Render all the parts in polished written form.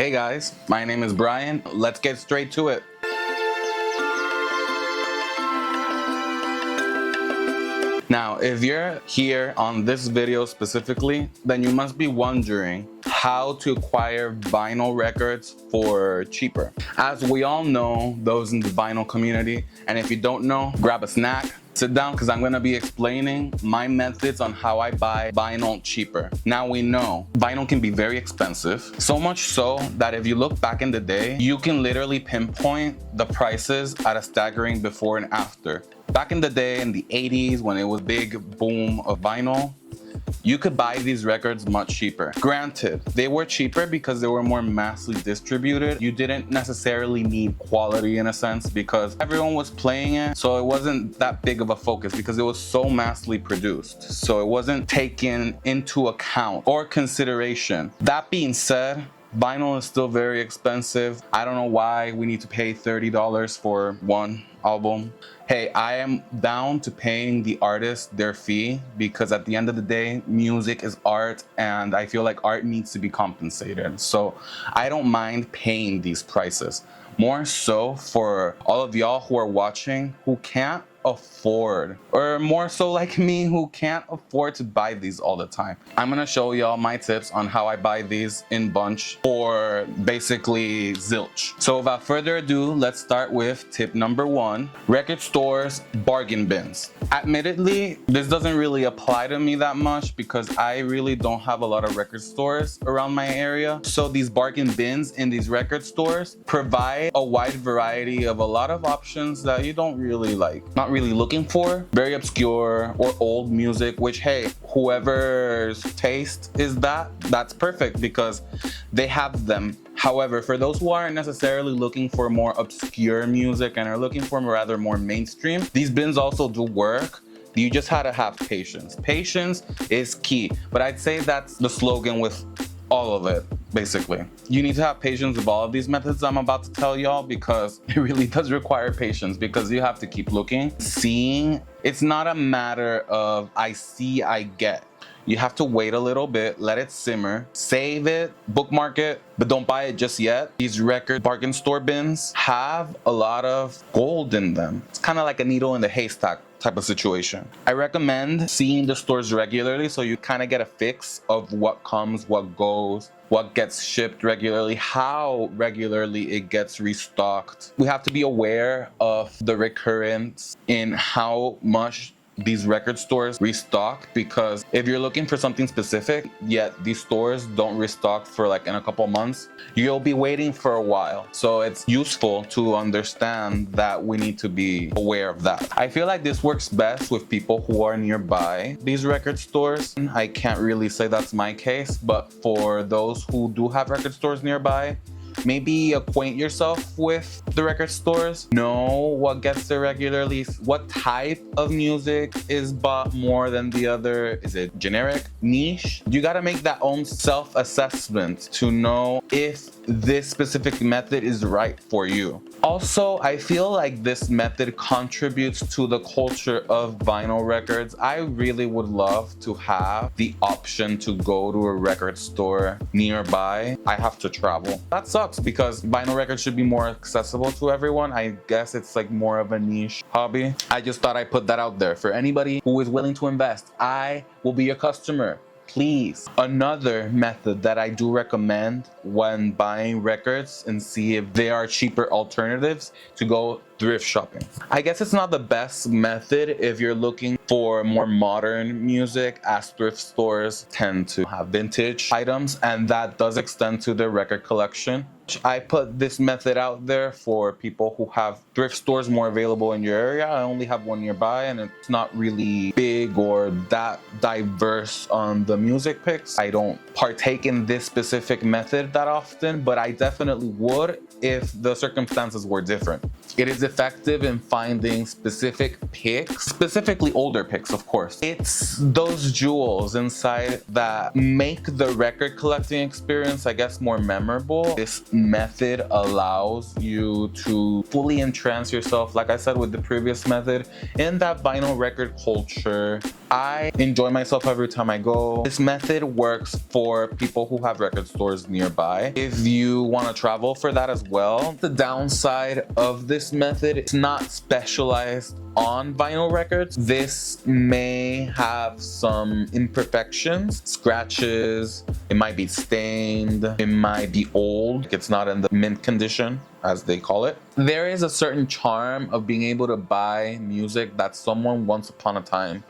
Hey guys, my name is Brian. Let's get straight to it. Now, if you're here on this video specifically, then you must be wondering how to acquire vinyl records for cheaper. As we all know, those in the vinyl community, and if you don't know, grab a snack, sit down, because I'm going to be explaining my methods on how I buy vinyl cheaper. Now we know vinyl can be very expensive, so much so that if you look back in the day, you can literally pinpoint the prices at a staggering before and after. Back in the day, in the 80s, when it was big boom of vinyl, you could buy these records much cheaper. Granted, they were cheaper because they were more massively distributed. You didn't necessarily need quality in a sense because everyone was playing it, so it wasn't that big of a focus because it was so massively produced. So it wasn't taken into account or consideration. That being said, vinyl is still very expensive. I don't know why we need to pay $30 for one album. Hey, I am down to paying the artist their fee because at the end of the day, music is art and I feel like art needs to be compensated. So I don't mind paying these prices. More so for all of y'all who are watching who can't afford, or more so like me who can't afford to buy these all the time. I'm gonna show y'all my tips on how I buy these in bunch for basically zilch. So without further ado, let's start with tip number one: record stores bargain bins. Admittedly, this doesn't really apply to me that much because I really don't have a lot of record stores around my area. So these bargain bins in these record stores provide a wide variety of a lot of options that you don't really not really looking for. Very obscure or old music, which hey, whoever's taste is that's perfect because they have them. However, for those who aren't necessarily looking for more obscure music and are looking for rather more mainstream, these bins also do work. You just had to have patience. Patience is key, but I'd say that's the slogan with all of it. Basically, you need to have patience with all of these methods I'm about to tell y'all because it really does require patience because you have to keep looking, seeing. It's not a matter of I see, I get. You have to wait a little bit, let it simmer, save it, bookmark it, but don't buy it just yet. These record bargain store bins have a lot of gold in them. It's kind of like a needle in the haystack type of situation. I recommend seeing the stores regularly so you kind of get a fix of what comes, what goes, what gets shipped regularly, how regularly it gets restocked. We have to be aware of the recurrence in how much these record stores restock, because if you're looking for something specific yet these stores don't restock for like in a couple months, you'll be waiting for a while. So it's useful to understand that we need to be aware of that. I feel like this works best with people who are nearby these record stores. I can't really say that's my case, but for those who do have record stores nearby, maybe acquaint yourself with the record stores. Know what gets there regularly. What type of music is bought more than the other? Is it generic, niche? You gotta make that own self-assessment to know if this specific method is right for you. Also, I feel like this method contributes to the culture of vinyl records. I really would love to have the option to go to a record store nearby. I have to travel. That sucks because vinyl records should be more accessible to everyone. I guess it's like more of a niche hobby. I just thought I'd put that out there for anybody who is willing to invest. I will be your customer. Please. Another method that I do recommend when buying records and see if there are cheaper alternatives, to go thrift shopping. I guess it's not the best method if you're looking for more modern music, as thrift stores tend to have vintage items and that does extend to their record collection. I put this method out there for people who have thrift stores more available in your area. I only have one nearby and it's not really big or that diverse on the music picks. I don't partake in this specific method that often, but I definitely would if the circumstances were different. It is effective in finding specific picks, specifically older picks, of course. It's those jewels inside that make the record collecting experience, I guess, more memorable. This method allows you to fully entrance yourself, like I said with the previous method, in that vinyl record culture. I enjoy myself every time I go. This method works for people who have record stores nearby. If you want to travel for that as well, the downside of this method, it's not specialized on vinyl records. This may have some imperfections, scratches, it might be stained, it might be old, it's not in the mint condition, as they call it. There is a certain charm of being able to buy music that someone once upon a time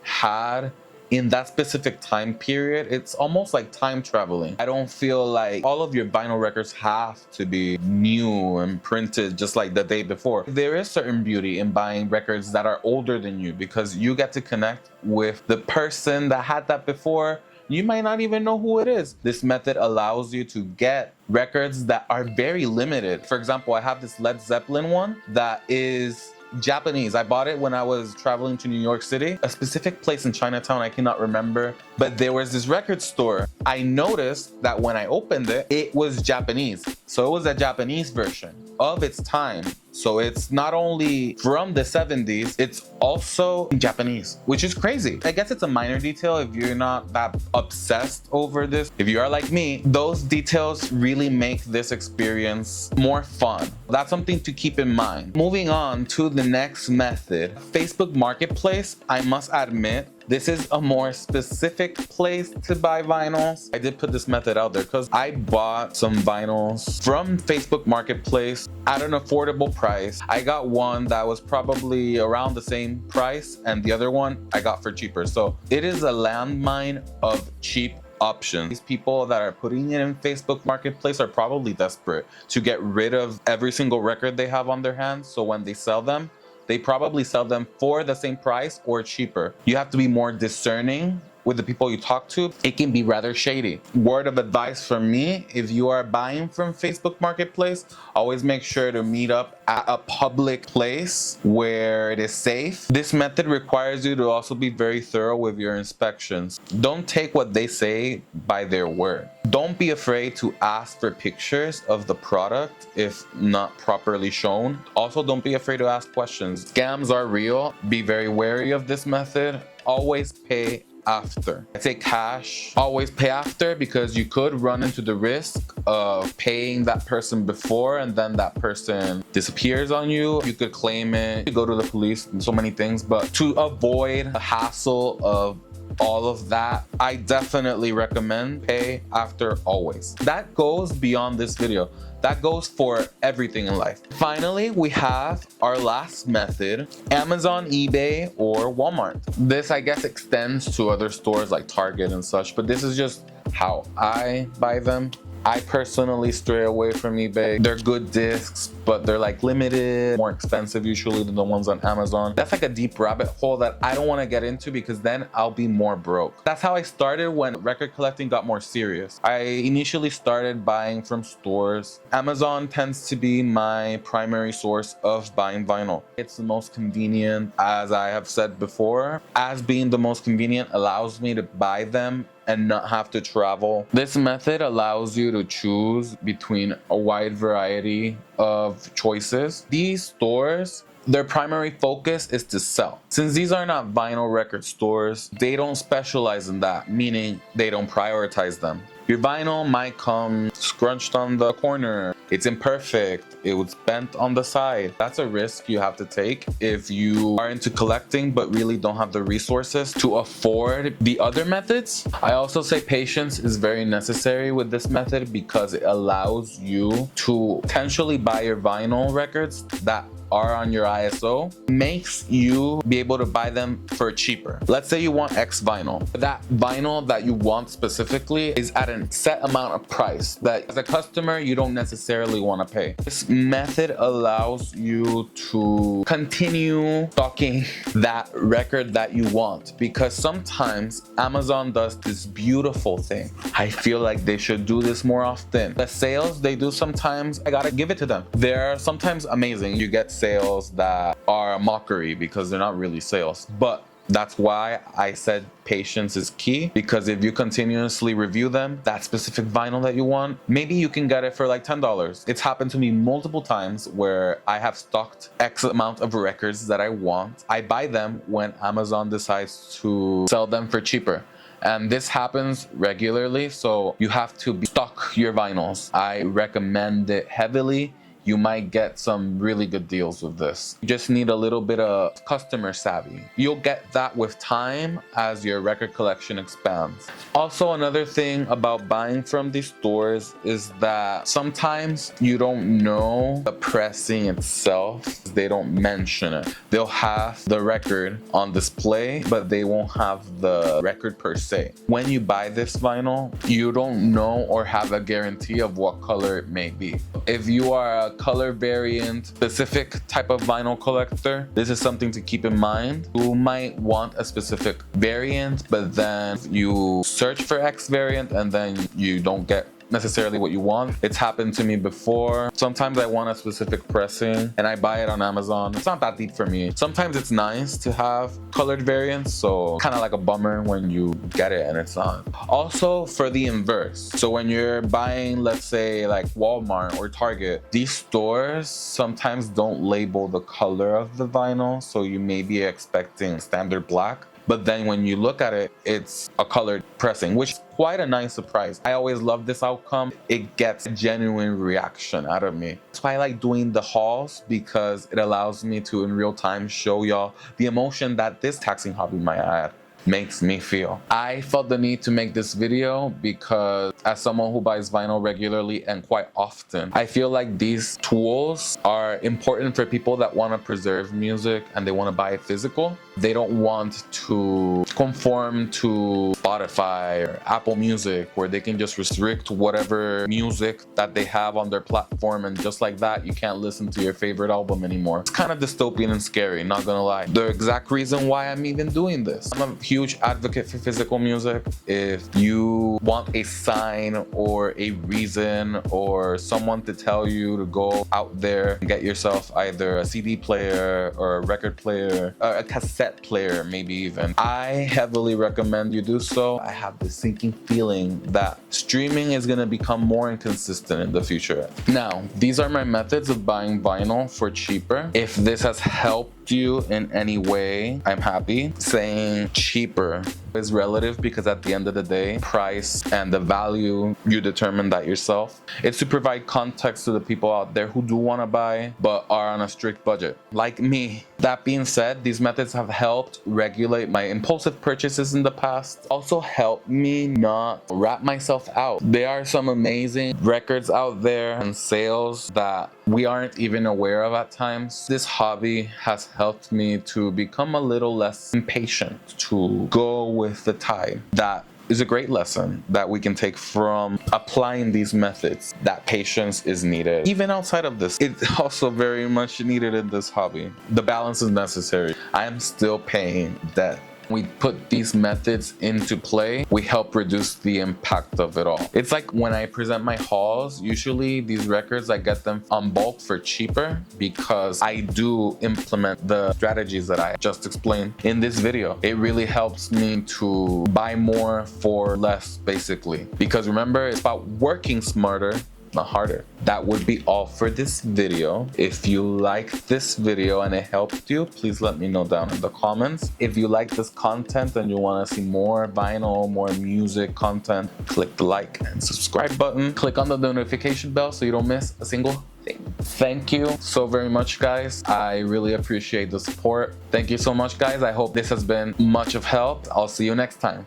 had in that specific time period. It's almost like time traveling. I don't feel like all of your vinyl records have to be new and printed just like the day before. There is certain beauty in buying records that are older than you, because you get to connect with the person that had that before. You might not even know who it is. This method allows you to get records that are very limited. For example, I have this Led Zeppelin one that is Japanese. I bought it when I was traveling to New York City, a specific place in Chinatown, I cannot remember, but there was this record store. I noticed that when I opened it, it was Japanese. So it was a Japanese version of its time. So it's not only from the 70s, it's also Japanese, which is crazy. I guess it's a minor detail if you're not that obsessed over this. If you are like me, those details really make this experience more fun. That's something to keep in mind. Moving on to the next method, Facebook Marketplace. I must admit, this is a more specific place to buy vinyls. I did put this method out there because I bought some vinyls from Facebook Marketplace at an affordable price. I got one that was probably around the same price, and the other one I got for cheaper. So it is a landmine of cheap options. These people that are putting it in Facebook Marketplace are probably desperate to get rid of every single record they have on their hands. So when they sell them, they probably sell them for the same price or cheaper. You have to be more discerning with the people you talk to. It can be rather shady. Word of advice from me, if you are buying from Facebook Marketplace, always make sure to meet up at a public place where it is safe. This method requires you to also be very thorough with your inspections. Don't take what they say by their word. Don't be afraid to ask for pictures of the product if not properly shown. Also, don't be afraid to ask questions. Scams are real. Be very wary of this method. Always pay after. I say cash, always pay after, because you could run into the risk of paying that person before and then that person disappears on you. You could claim it, you go to the police and so many things, but to avoid the hassle of all of that, I definitely recommend pay after always. That goes beyond this video. That goes for everything in life. Finally, we have our last method, Amazon, eBay, or Walmart. This, I guess, extends to other stores like Target and such, but this is just how I buy them. I personally stray away from eBay. They're good discs, but they're like limited, more expensive usually than the ones on Amazon. That's like a deep rabbit hole that I don't want to get into, because then I'll be more broke. That's how I started when record collecting got more serious. I initially started buying from stores. Amazon tends to be my primary source of buying vinyl. It's the most convenient, as I have said before. As being the most convenient allows me to buy them and not have to travel. This method allows you to choose between a wide variety of choices. These stores, their primary focus is to sell. Since these are not vinyl record stores, they don't specialize in that, meaning they don't prioritize them. Your vinyl might come scrunched on the corner. It's imperfect. It was bent on the side. That's a risk you have to take if you are into collecting but really don't have the resources to afford the other methods. I also say patience is very necessary with this method, because it allows you to potentially buy your vinyl records that are on your ISO, makes you be able to buy them for cheaper. Let's say you want X vinyl. That vinyl that you want specifically is at a set amount of price that as a customer you don't necessarily want to pay. This method allows you to continue stocking that record that you want, because sometimes Amazon does this beautiful thing. I feel like they should do this more often. The sales they do sometimes, I gotta give it to them. They're sometimes amazing. You get sales sales that are a mockery because they're not really sales. But that's why I said patience is key, because if you continuously review them, that specific vinyl that you want, maybe you can get it for like $10. It's happened to me multiple times where I have stocked X amount of records that I want. I buy them when Amazon decides to sell them for cheaper. And this happens regularly, so you have to stock your vinyls. I recommend it heavily. You might get some really good deals with this. You just need a little bit of customer savvy. You'll get that with time as your record collection expands. Also, another thing about buying from these stores is that sometimes you don't know the pressing itself. They don't mention it. They'll have the record on display, but they won't have the record per se. When you buy this vinyl, you don't know or have a guarantee of what color it may be. If you are a color variant specific type of vinyl collector, this is something to keep in mind. You might want a specific variant, but then you search for X variant and then you don't get necessarily what you want. It's happened to me before. Sometimes I want a specific pressing and I buy it on Amazon. It's not that deep for me. Sometimes it's nice to have colored variants, so kind of like a bummer when you get it and it's not. Also, for the inverse, so when you're buying, let's say like Walmart or Target, these stores sometimes don't label the color of the vinyl, so you may be expecting standard black. But then when you look at it, it's a colored pressing, which is quite a nice surprise. I always love this outcome. It gets a genuine reaction out of me. That's why I like doing the hauls, because it allows me to in real time show y'all the emotion that this taxing hobby might add makes me feel. I felt the need to make this video because as someone who buys vinyl regularly and quite often, I feel like these tools are important for people that want to preserve music and they want to buy it physical. They don't want to conform to Spotify or Apple Music, where they can just restrict whatever music that they have on their platform, and just like that, you can't listen to your favorite album anymore. It's kind of dystopian and scary, not gonna lie. The exact reason why I'm even doing this. I'm a huge advocate for physical music. If you want a sign or a reason or someone to tell you to go out there and get yourself either a CD player or a record player, or a cassette player maybe even, I heavily recommend you do so. I have this sinking feeling that streaming is going to become more inconsistent in the future. Now, these are my methods of buying vinyl for cheaper. If this has helped you in any way, I'm happy. Saying cheaper is relative, because at the end of the day, price and the value, you determine that yourself. It's to provide context to the people out there who do want to buy but are on a strict budget, like me. That being said, these methods have helped regulate my impulsive purchases in the past. Also helped me not wrap myself out. There are some amazing records out there and sales that we aren't even aware of at times. This hobby has helped me to become a little less impatient, to go with the tide. That is a great lesson that we can take from applying these methods, that patience is needed. Even outside of this, it's also very much needed in this hobby. The balance is necessary. I am still paying debt. We put these methods into play, we help reduce the impact of it all. It's like when I present my hauls, usually these records, I get them on bulk for cheaper because I do implement the strategies that I just explained in this video. It really helps me to buy more for less, basically. Because remember, it's about working smarter, not harder. That would be all for this video. If you liked this video and it helped you, please let me know down in the comments. If you like this content and you want to see more vinyl, more music content, click the like and subscribe button. Click on the notification bell so you don't miss a single thing. Thank you so very much, guys. I really appreciate the support. Thank you so much, guys. I hope this has been much of help. I'll see you next time.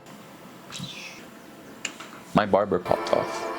My barber popped off.